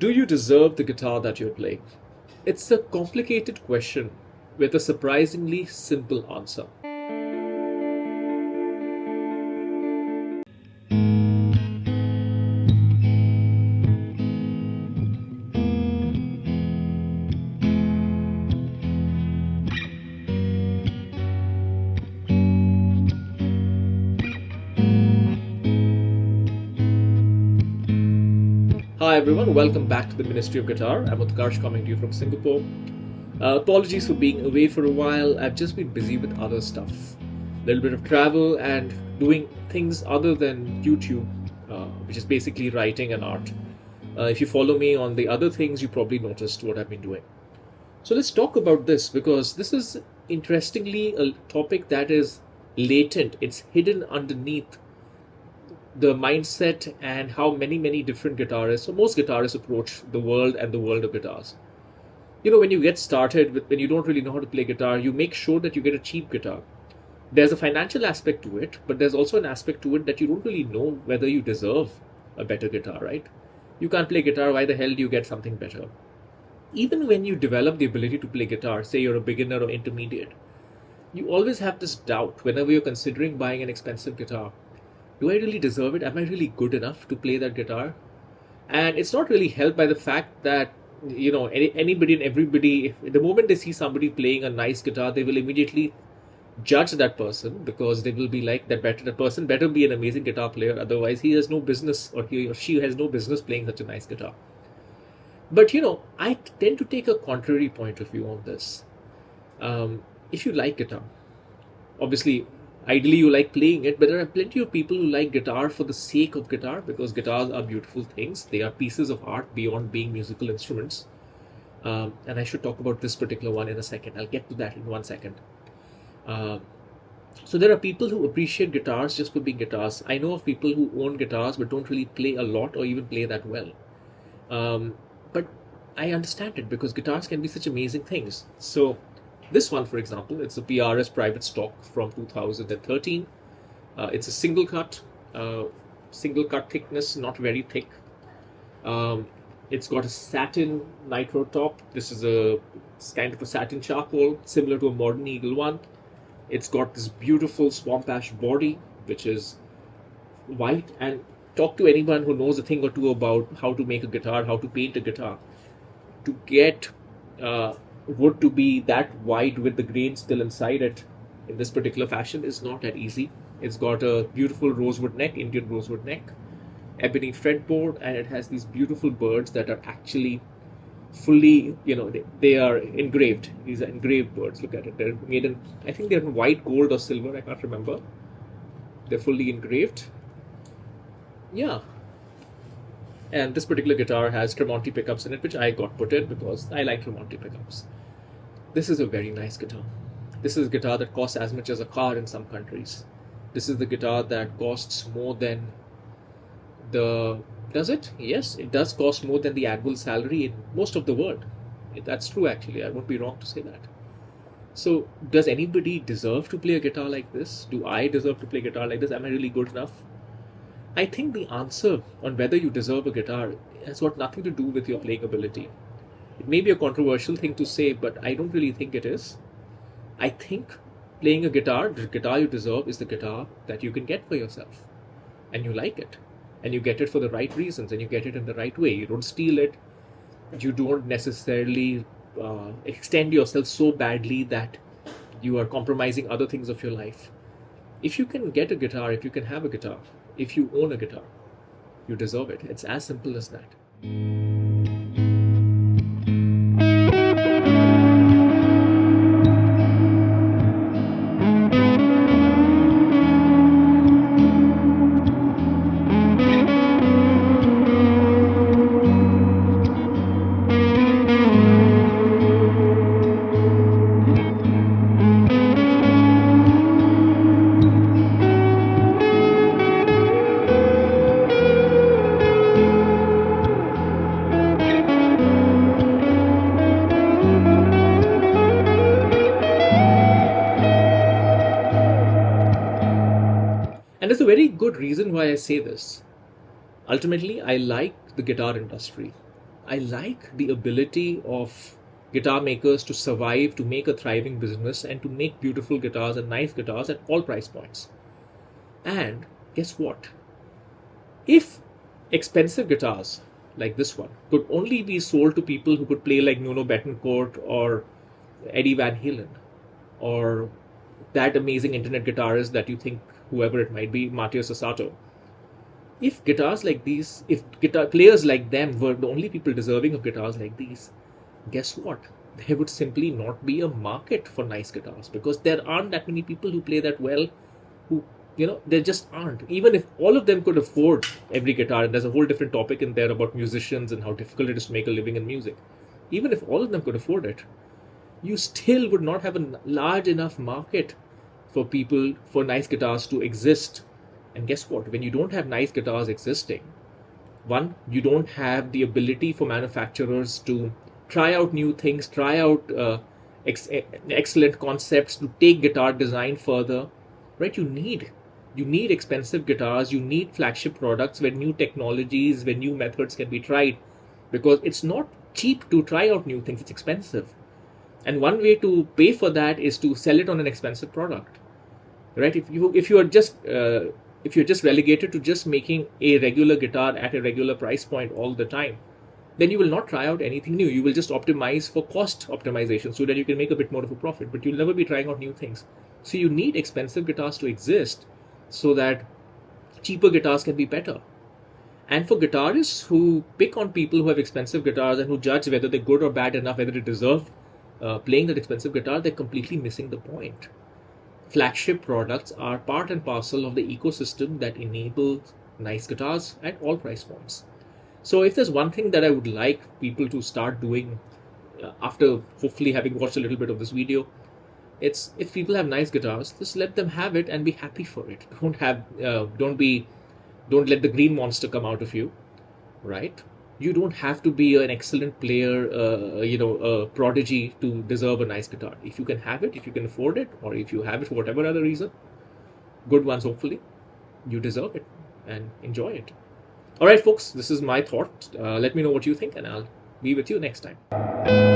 Do you deserve the guitar that you're playing? It's a complicated question with a surprisingly simple answer. Hi everyone, welcome back to the Ministry of Guitar. I'm Utkarsh coming to you from Singapore. Apologies for being away for a while. I've just been busy with other stuff. A little bit of travel and doing things other than YouTube, which is basically writing and art. If you follow me on the other things, you probably noticed what I've been doing. So let's talk about this because this is interestingly a topic that is latent. It's hidden underneath the mindset and how many different guitarists, or most guitarists, approach the world and the world of guitars. When you get started when you don't really know how to play guitar, you make sure that you get a cheap guitar. There's a financial aspect to it, but there's also an aspect to it that you don't really know whether you deserve a better guitar, right? You can't play guitar, why the hell do you get something better? Even when you develop the ability to play guitar, say you're a beginner or intermediate, you always have this doubt whenever you're considering buying an expensive guitar. Do I really deserve it? Am I really good enough to play that guitar? And it's not really helped by the fact that, anybody and everybody, the moment they see somebody playing a nice guitar, they will immediately judge that person because they will be like, that person better be an amazing guitar player. Otherwise, he has no business, or he or she has no business playing such a nice guitar. But, I tend to take a contrary point of view on this. If you like guitar, obviously, ideally you like playing it, but there are plenty of people who like guitar for the sake of guitar because guitars are beautiful things. They are pieces of art beyond being musical instruments. And I should talk about this particular one in a second. I'll get to that in 1 second. So there are people who appreciate guitars just for being guitars. I know of people who own guitars but don't really play a lot or even play that well. But I understand it because guitars can be such amazing things. So this one, for example, it's a PRS private stock from 2013. It's a single cut thickness, not very thick. It's got a satin nitro top. It's kind of a satin charcoal, similar to a modern Eagle one. It's got this beautiful swamp ash body, which is white. And talk to anyone who knows a thing or two about how to make a guitar, how to paint a guitar. To get wood to be that white with the grain still inside it in this particular fashion is not that easy. It's got a beautiful rosewood neck, Indian rosewood neck, ebony fretboard, and it has these beautiful birds that are actually fully, they are engraved. These are engraved birds. Look at it. They're made in, I think they're in white, gold, or silver. I can't remember. They're fully engraved. Yeah. And this particular guitar has Tremonti pickups in it, which I got put in because I like Tremonti pickups. This is a very nice guitar. This is a guitar that costs as much as a car in some countries. This is the guitar that costs more than does it? Yes, it does cost more than the annual salary in most of the world. That's true, actually. I won't be wrong to say that. So, does anybody deserve to play a guitar like this? Do I deserve to play a guitar like this? Am I really good enough? I think the answer on whether you deserve a guitar has got nothing to do with your playing ability. It may be a controversial thing to say, but I don't really think it is. I think playing a guitar, the guitar you deserve is the guitar that you can get for yourself. And you like it. And you get it for the right reasons, and you get it in the right way. You don't steal it. You don't necessarily extend yourself so badly that you are compromising other things of your life. If you can get a guitar, if you can have a guitar, if you own a guitar, you deserve it. It's as simple as that. And there's a very good reason why I say this. Ultimately, I like the guitar industry. I like the ability of guitar makers to survive, to make a thriving business, and to make beautiful guitars and nice guitars at all price points. And guess what? If expensive guitars like this one could only be sold to people who could play like Nuno Bettencourt or Eddie Van Halen or that amazing internet guitarist that you think, whoever it might be, Matteo Sasato. If guitars like these, if guitar players like them were the only people deserving of guitars like these, guess what? There would simply not be a market for nice guitars because there aren't that many people who play that well, who, there just aren't. Even if all of them could afford every guitar, and there's a whole different topic in there about musicians and how difficult it is to make a living in music. Even if all of them could afford it, you still would not have a large enough market for people, for nice guitars to exist. And guess what? When you don't have nice guitars existing, one, you don't have the ability for manufacturers to try out new things, try out excellent concepts, to take guitar design further, right? You need expensive guitars, you need flagship products where new technologies, where new methods can be tried, because it's not cheap to try out new things, it's expensive. And one way to pay for that is to sell it on an expensive product, right? If you're just relegated to just making a regular guitar at a regular price point all the time, then you will not try out anything new. You will just optimize for cost optimization so that you can make a bit more of a profit, but you'll never be trying out new things. So you need expensive guitars to exist so that cheaper guitars can be better. And for guitarists who pick on people who have expensive guitars and who judge whether they're good or bad enough, whether they deserve playing that expensive guitar, they're completely missing the point. Flagship products are part and parcel of the ecosystem that enables nice guitars at all price points. So if there's one thing that I would like people to start doing after hopefully having watched a little bit of this video, it's, if people have nice guitars, just let them have it and be happy for it. Don't let the green monster come out of you, right? You don't have to be an excellent player, a prodigy to deserve a nice guitar. If you can have it, if you can afford it, or if you have it for whatever other reason, good ones hopefully, you deserve it and enjoy it. All right, folks, this is my thought. Let me know what you think, and I'll be with you next time.